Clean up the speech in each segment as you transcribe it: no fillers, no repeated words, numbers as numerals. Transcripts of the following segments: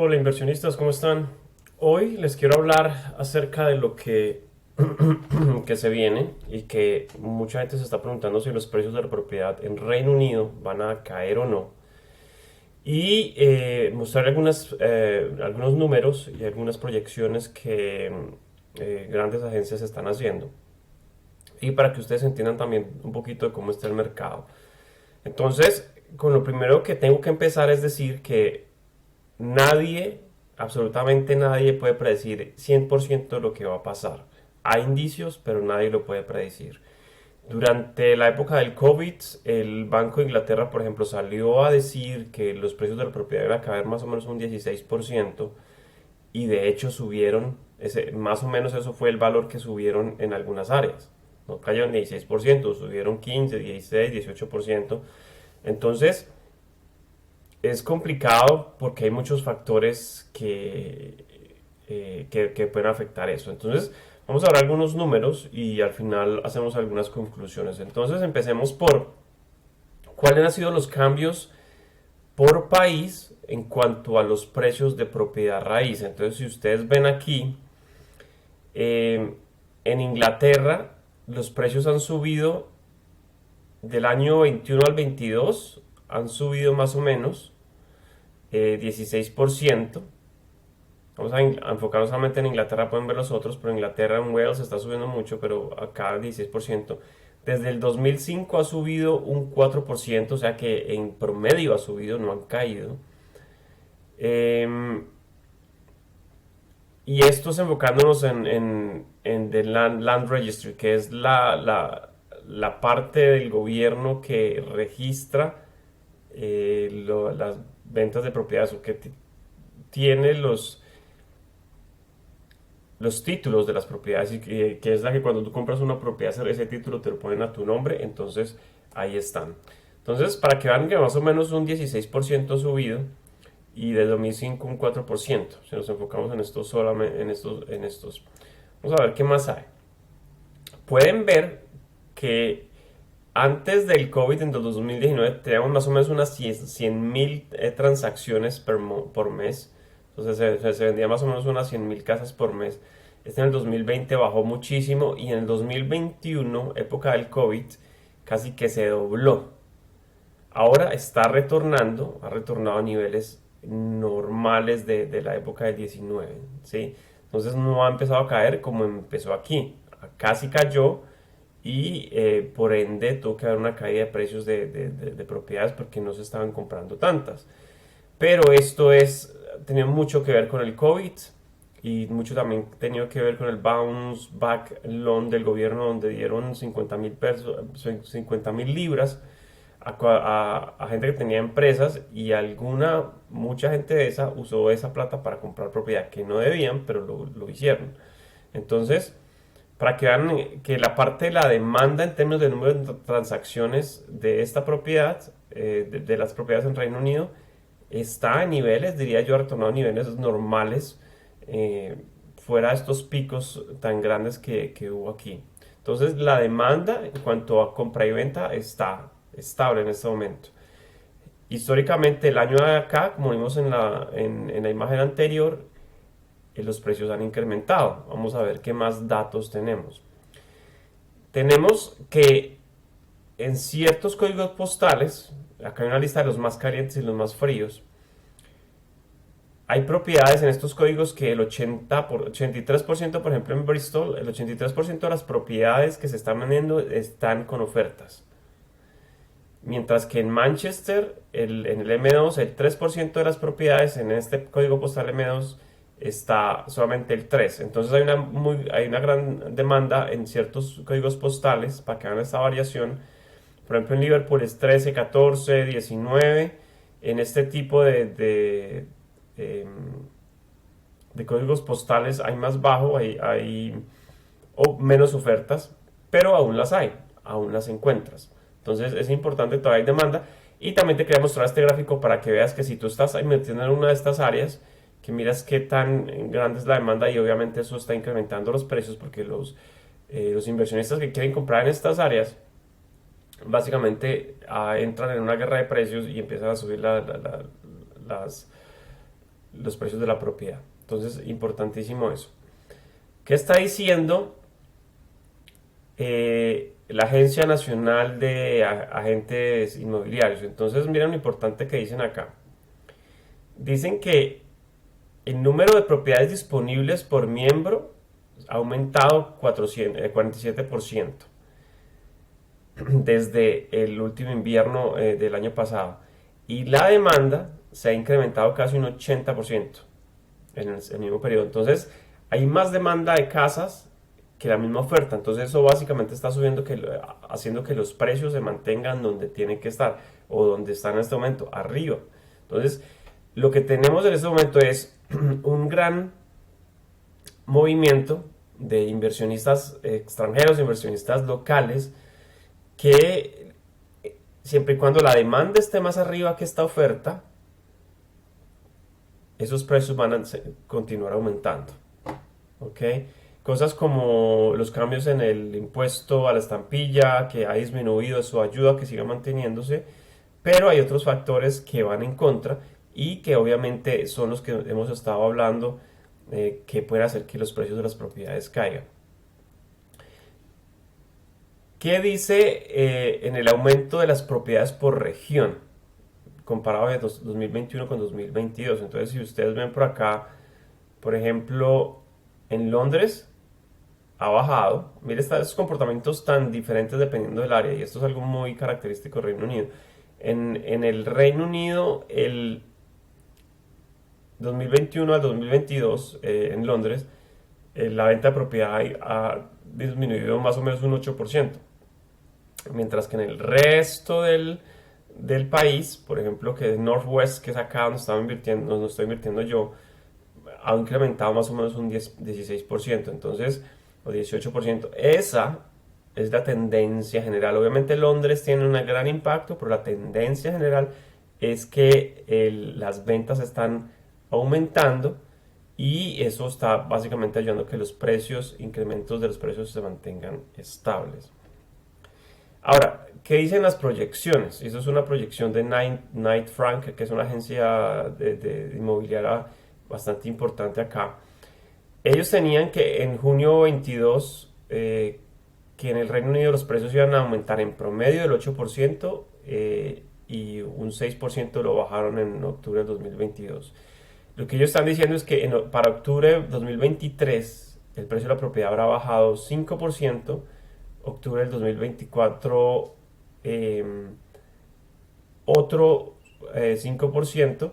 Hola inversionistas, ¿cómo están? Hoy les quiero hablar acerca de lo que, que se viene y que mucha gente se está preguntando si los precios de la propiedad en Reino Unido van a caer o no. Y mostrar algunos números y algunas proyecciones que grandes agencias están haciendo. Y para que ustedes entiendan también un poquito de cómo está el mercado. Entonces, con lo primero que tengo que empezar es decir que nadie, absolutamente nadie puede predecir 100% lo que va a pasar. Hay indicios, pero nadie lo puede predecir. Durante la época del COVID, el Banco de Inglaterra, por ejemplo, salió a decir que los precios de la propiedad iban a caer más o menos un 16% y de hecho subieron, más o menos eso fue el valor que subieron en algunas áreas. No cayeron 16%, subieron 15, 16, 18%. Entonces, es complicado porque hay muchos factores que pueden afectar eso. Entonces, vamos a ver algunos números y al final hacemos algunas conclusiones. Entonces, empecemos por cuáles han sido los cambios por país en cuanto a los precios de propiedad raíz. Entonces, si ustedes ven aquí, eh, en Inglaterra los precios han subido del año 21 al 22, han subido más o menos 16%. Vamos a enfocarnos solamente en Inglaterra, pueden ver los otros, pero Inglaterra en Wales está subiendo mucho, pero acá 16%. Desde el 2005 ha subido un 4%, o sea que en promedio ha subido, no han caído. Eh, y esto es enfocándonos en The Land Registry, que es la parte del gobierno que registra las ventas de propiedades o que tiene los títulos de las propiedades, y que es la que cuando tú compras una propiedad ese título te lo ponen a tu nombre, entonces ahí están. Entonces, para que vean que más o menos un 16% subido y de 2005 un 4%. Si nos enfocamos en estos solamente en estos. Vamos a ver qué más hay. Pueden ver que antes del COVID, en el 2019, teníamos más o menos unas 100.000 transacciones por mes. Entonces se vendía más o menos unas 100.000 casas por mes. Este en el 2020 bajó muchísimo y en el 2021, época del COVID, casi que se dobló. Ahora está retornando, ha retornado a niveles normales de la época del 19, ¿sí? Entonces no ha empezado a caer como empezó aquí. Acá sí cayó y por ende tuvo que haber una caída de precios de propiedades porque no se estaban comprando tantas. Pero esto tenía mucho que ver con el COVID y mucho también tenía que ver con el bounce back loan del gobierno donde dieron 50.000 libras a gente que tenía empresas y mucha gente de esa usó esa plata para comprar propiedad que no debían, pero lo hicieron. Entonces, para que vean que la parte de la demanda en términos de número de transacciones de esta propiedad, de las propiedades en Reino Unido, está a niveles, diría yo, ha retornado a niveles normales, fuera de estos picos tan grandes que hubo aquí. Entonces, la demanda en cuanto a compra y venta está estable en este momento. Históricamente, el año de acá, como vimos en la imagen anterior, los precios han incrementado. Vamos a ver qué más datos tenemos. Tenemos que en ciertos códigos postales, acá hay una lista de los más calientes y los más fríos, hay propiedades en estos códigos que el 83%, por ejemplo en Bristol, el 83% de las propiedades que se están vendiendo están con ofertas. Mientras que en Manchester, en el M2, el 3% de las propiedades en este código postal M2 está solamente el 3%. Entonces hay una gran demanda en ciertos códigos postales para que hagan esta variación. Por ejemplo, en Liverpool es 13, 14, 19. En este tipo de códigos postales hay más bajo, hay o menos ofertas, pero aún las hay, aún las encuentras. Entonces es importante, todavía hay demanda. Y también te quería mostrar este gráfico para que veas que si tú estás ahí metiendo en una de estas áreas, que miras qué tan grande es la demanda y obviamente eso está incrementando los precios porque los inversionistas que quieren comprar en estas áreas básicamente entran en una guerra de precios y empiezan a subir las, los precios de la propiedad. Entonces, importantísimo eso. ¿Qué está diciendo la Agencia Nacional de Agentes Inmobiliarios? Entonces, miren lo importante que dicen acá. Dicen que el número de propiedades disponibles por miembro ha aumentado 47% desde el último invierno del año pasado. Y la demanda se ha incrementado casi un 80% en el mismo periodo. Entonces, hay más demanda de casas que la misma oferta. Entonces, eso básicamente está subiendo, haciendo que los precios se mantengan donde tienen que estar o donde están en este momento, arriba. Entonces, lo que tenemos en este momento es un gran movimiento de inversionistas extranjeros, inversionistas locales, que siempre y cuando la demanda esté más arriba que esta oferta, esos precios van a continuar aumentando. ¿Ok? Cosas como los cambios en el impuesto a la estampilla, que ha disminuido, eso ayuda a que siga manteniéndose, pero hay otros factores que van en contra y que obviamente son los que hemos estado hablando, que pueden hacer que los precios de las propiedades caigan. ¿Qué dice en el aumento de las propiedades por región comparado de 2021 con 2022? Entonces, si ustedes ven por acá, por ejemplo, en Londres ha bajado. Mire estos comportamientos tan diferentes dependiendo del área, y esto es algo muy característico del Reino Unido. En el Reino Unido, el 2021 al 2022, en Londres, la venta de propiedad ha disminuido más o menos un 8%. Mientras que en el resto del país, por ejemplo, que es Northwest, que es acá donde estaba invirtiendo, donde estoy invirtiendo yo, ha incrementado más o menos un 16%, entonces, o 18%. Esa es la tendencia general. Obviamente Londres tiene un gran impacto, pero la tendencia general es que las ventas están aumentando y eso está básicamente ayudando a que los precios, incrementos de los precios se mantengan estables. Ahora, ¿qué dicen las proyecciones? Eso es una proyección de Knight Frank, que es una agencia de inmobiliaria bastante importante acá. Ellos tenían que en junio 22, que en el Reino Unido los precios iban a aumentar en promedio del 8%, y un 6% lo bajaron en octubre del 2022. Lo que ellos están diciendo es que para octubre de 2023 el precio de la propiedad habrá bajado 5%, octubre del 2024 otro 5%,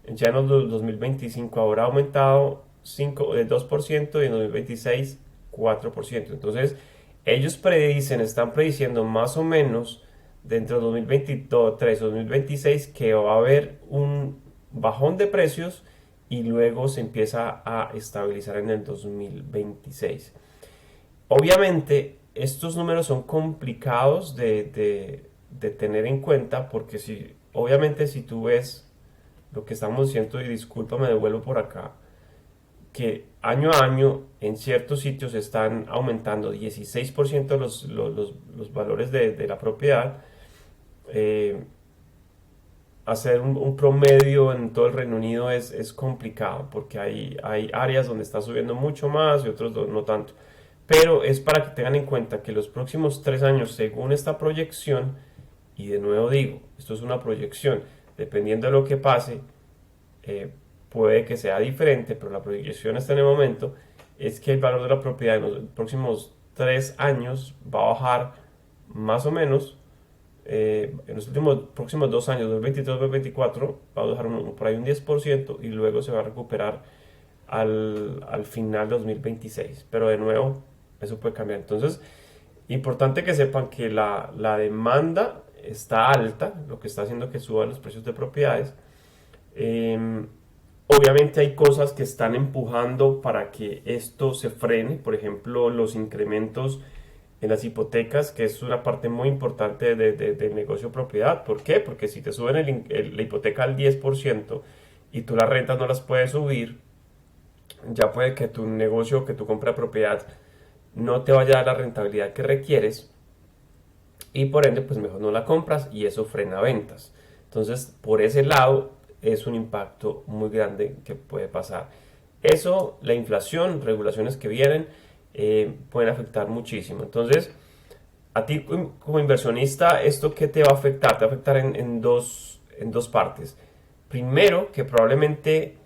ya en el 2025 habrá aumentado 2% y en 2026 4%. Entonces, ellos están prediciendo más o menos dentro de 2023 o 2026 que va a haber un bajón de precios y luego se empieza a estabilizar en el 2026. Obviamente, estos números son complicados de tener en cuenta porque obviamente si tú ves lo que estamos diciendo, y disculpa, me devuelvo por acá, que año a año en ciertos sitios están aumentando 16% los valores de la propiedad, hacer un promedio en todo el Reino Unido es complicado porque hay áreas donde está subiendo mucho más y otros no tanto. Pero es para que tengan en cuenta que los próximos 3 años, según esta proyección, y de nuevo digo, esto es una proyección, dependiendo de lo que pase, puede que sea diferente, pero la proyección está en el momento, es que el valor de la propiedad en los próximos 3 años va a bajar más o menos, en los próximos 2 años, 2023-2024, va a bajar por ahí un 10% y luego se va a recuperar al final de 2026. Pero de nuevo, eso puede cambiar. Entonces, importante que sepan que la demanda está alta, lo que está haciendo que suban los precios de propiedades. Obviamente hay cosas que están empujando para que esto se frene, por ejemplo, los incrementos en las hipotecas, que es una parte muy importante del negocio propiedad. ¿Por qué? Porque si te suben la hipoteca al 10% y tú las rentas no las puedes subir, ya puede que tu negocio, que tu compra de propiedad no te vaya a dar la rentabilidad que requieres y por ende pues mejor no la compras y eso frena ventas. Entonces por ese lado es un impacto muy grande que puede pasar. Eso, la inflación, regulaciones que vienen, pueden afectar muchísimo. Entonces, a ti como inversionista, ¿esto qué te va a afectar? Te va a afectar en dos partes. Primero, que probablemente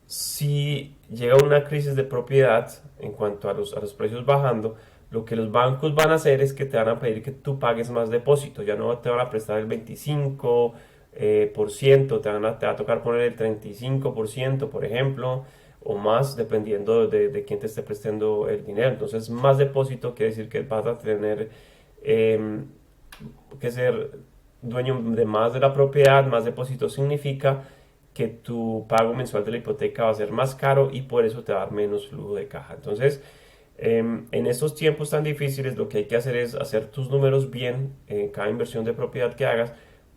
si llega una crisis de propiedad en cuanto a a los precios bajando, lo que los bancos van a hacer es que te van a pedir que tú pagues más depósito. Ya no te van a prestar el 25%, te va a tocar poner el 35%, por ejemplo, o más, dependiendo de quién te esté prestando el dinero. Entonces, más depósito quiere decir que vas a tener eh, que ser dueño de más de la propiedad. Más depósito significa que tu pago mensual de la hipoteca va a ser más caro y por eso te va a dar menos flujo de caja. Entonces, en estos tiempos tan difíciles, lo que hay que hacer es hacer tus números bien en cada inversión de propiedad que hagas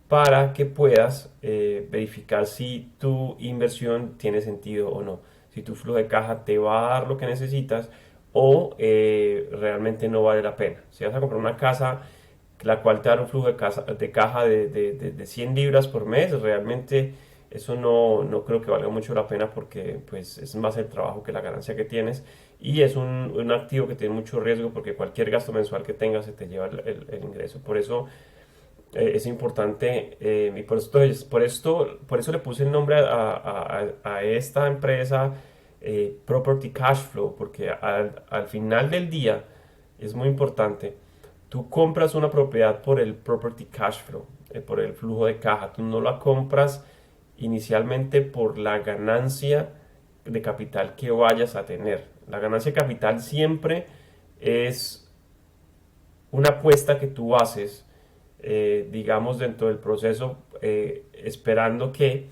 para que puedas verificar si tu inversión tiene sentido o no, si tu flujo de caja te va a dar lo que necesitas o realmente no vale la pena. Si vas a comprar una casa la cual te da un flujo de caja de 100 libras por mes, realmente eso no creo que valga mucho la pena porque pues es más el trabajo que la ganancia que tienes y es un activo que tiene mucho riesgo porque cualquier gasto mensual que tengas se te lleva el ingreso. Por eso es importante y por eso le puse el nombre a esta empresa Property Cash Flow, porque al final del día es muy importante. Tú compras una propiedad por el property cash flow, por el flujo de caja. Tú no la compras inicialmente por la ganancia de capital que vayas a tener. La ganancia de capital siempre es una apuesta que tú haces, digamos, dentro del proceso, esperando que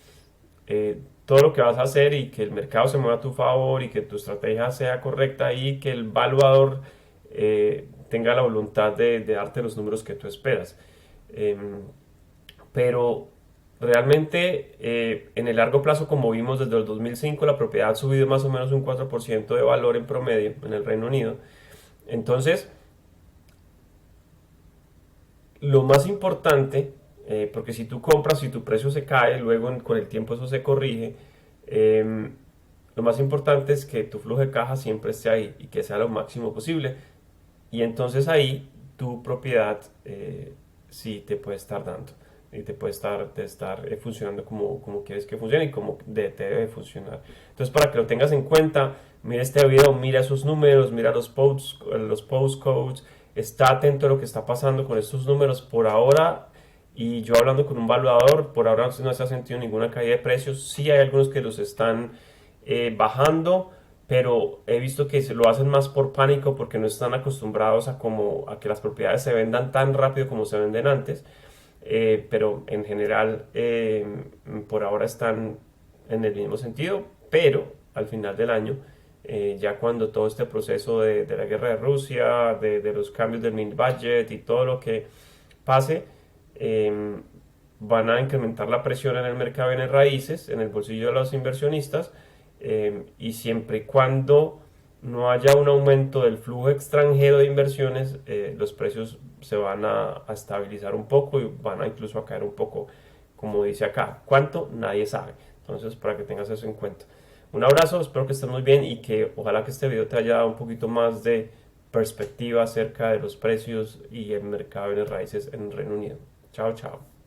todo lo que vas a hacer y que el mercado se mueva a tu favor y que tu estrategia sea correcta y que el valuador tenga la voluntad de darte los números que tú esperas. Pero realmente en el largo plazo, como vimos desde el 2005, la propiedad ha subido más o menos un 4% de valor en promedio en el Reino Unido. Entonces, lo más importante, porque si tú compras, si tu precio se cae, luego con el tiempo eso se corrige, lo más importante es que tu flujo de caja siempre esté ahí y que sea lo máximo posible. Y entonces ahí tu propiedad sí te puede estar dando y te puede estar funcionando como quieres que funcione y como te debe funcionar. Entonces, para que lo tengas en cuenta, mira este video, mira esos números, mira los postcodes, está atento a lo que está pasando con estos números por ahora. Y yo hablando con un valuador, por ahora no se ha sentido ninguna caída de precios. Sí hay algunos que los están bajando, pero he visto que se lo hacen más por pánico porque no están acostumbrados a que las propiedades se vendan tan rápido como se venden antes. Pero en general por ahora están en el mismo sentido, pero al final del año, ya cuando todo este proceso de la guerra de Rusia, de los cambios del mini budget y todo lo que pase, eh, van a incrementar la presión en el mercado de bienes raíces, en el bolsillo de los inversionistas, y siempre y cuando no haya un aumento del flujo extranjero de inversiones, los precios se van a estabilizar un poco y van a incluso a caer un poco, como dice acá. ¿Cuánto? Nadie sabe. Entonces, para que tengas eso en cuenta. Un abrazo, espero que estés muy bien y que ojalá que este video te haya dado un poquito más de perspectiva acerca de los precios y el mercado de bienes raíces en el Reino Unido. Chao, chao.